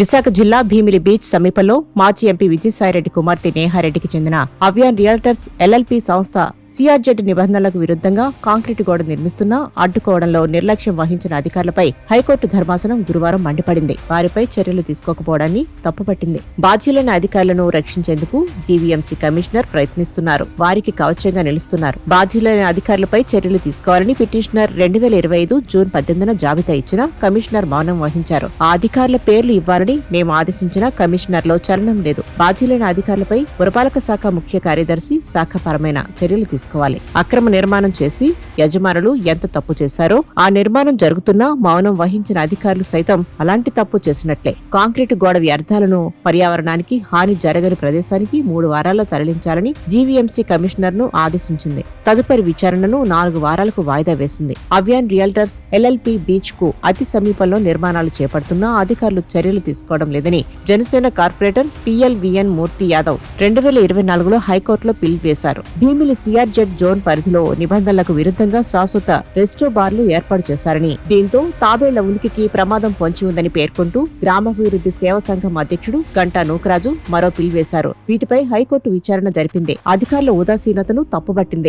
విశాఖ జిల్లా భీమిలి బీచ్ సమీపంలో మాజీ ఎంపీ విజయసాయిరెడ్డి కుమార్తె నేహారెడ్డికి చెందిన అవ్యాన్ రియల్టర్స్ ఎల్ఎల్పీ సంస్థ సిఆర్జెడ్ నిబంధనలకు విరుద్ధంగా కాంక్రీటు గోడ నిర్మిస్తున్నా అడ్డుకోవడంలో నిర్లక్ష్యం వహించిన అధికారులపై హైకోర్టు ధర్మాసనం గురువారం మండిపడింది. వారిపై చర్యలు తీసుకోకపోవడాన్ని తప్పుపట్టింది. బాధ్యులైన అధికారులను రక్షించేందుకు జీవీఎంసీ కమిషనర్ ప్రయత్నిస్తున్నారు. వారికి కవచంగా నిలుస్తున్నారు. బాధ్యులైన అధికారులపై చర్యలు తీసుకోవాలని పిటిషనర్ 2025 జూన్ 18న జాబితా ఇచ్చినా కమిషనర్ మౌనం వహించారు. ఆ అధికారుల పేర్లు ఇవ్వాలని మేము ఆదేశించినా కమిషనర్లో చలనం లేదు. బాధ్యులైన అధికారులపై పురపాలక శాఖ ముఖ్య కార్యదర్శి శాఖపరమైన చర్యలు తీసుకోవాలి. అక్రమ నిర్మాణం చేసి యజమానులు ఎంత తప్పు చేశారో ఆ నిర్మాణం జరుగుతున్నా మౌనం వహించిన అధికారులు సైతం అలాంటి తప్పు చేసినట్లే. కాంక్రీటు గోడ వ్యర్థాలను పర్యావరణానికి హాని జరగని ప్రదేశానికి 3 వారాల్లో తరలించాలని జీవీఎంసీ కమిషనర్ ను ఆదేశించింది. తదుపరి విచారణను 4 వారాలకు వాయిదా వేసింది. అవ్యాన్ రియల్టర్స్ ఎల్ఎల్పీ బీచ్ కు అతి సమీపంలో నిర్మాణాలు చేపడుతున్నా అధికారులు చర్యలు తీసుకోవడం లేదని జనసేన కార్పొరేటర్ పిఎల్విఎన్ మూర్తి యాదవ్ 2024లో హైకోర్టులో పిల్ వేశారు. భీమిలి సిఆర్జెడ్ జోన్ పరిధిలో నిబంధనలకు విరుద్ధంగా శాశ్వత రెస్టో బార్లు ఏర్పాటు చేశారని, దీంతో తాబేళ్ల ఉనికికి ప్రమాదం పొంచి ఉందని పేర్కొంటూ గ్రామాభివృద్ధి సేవా సంఘం అధ్యక్షుడు గంటా నూకరాజు మరో పిల్ వేశారు. వీటిపై హైకోర్టు విచారణ జరిపింది. అధికారుల ఉదాసీనతను తప్పుబట్టింది.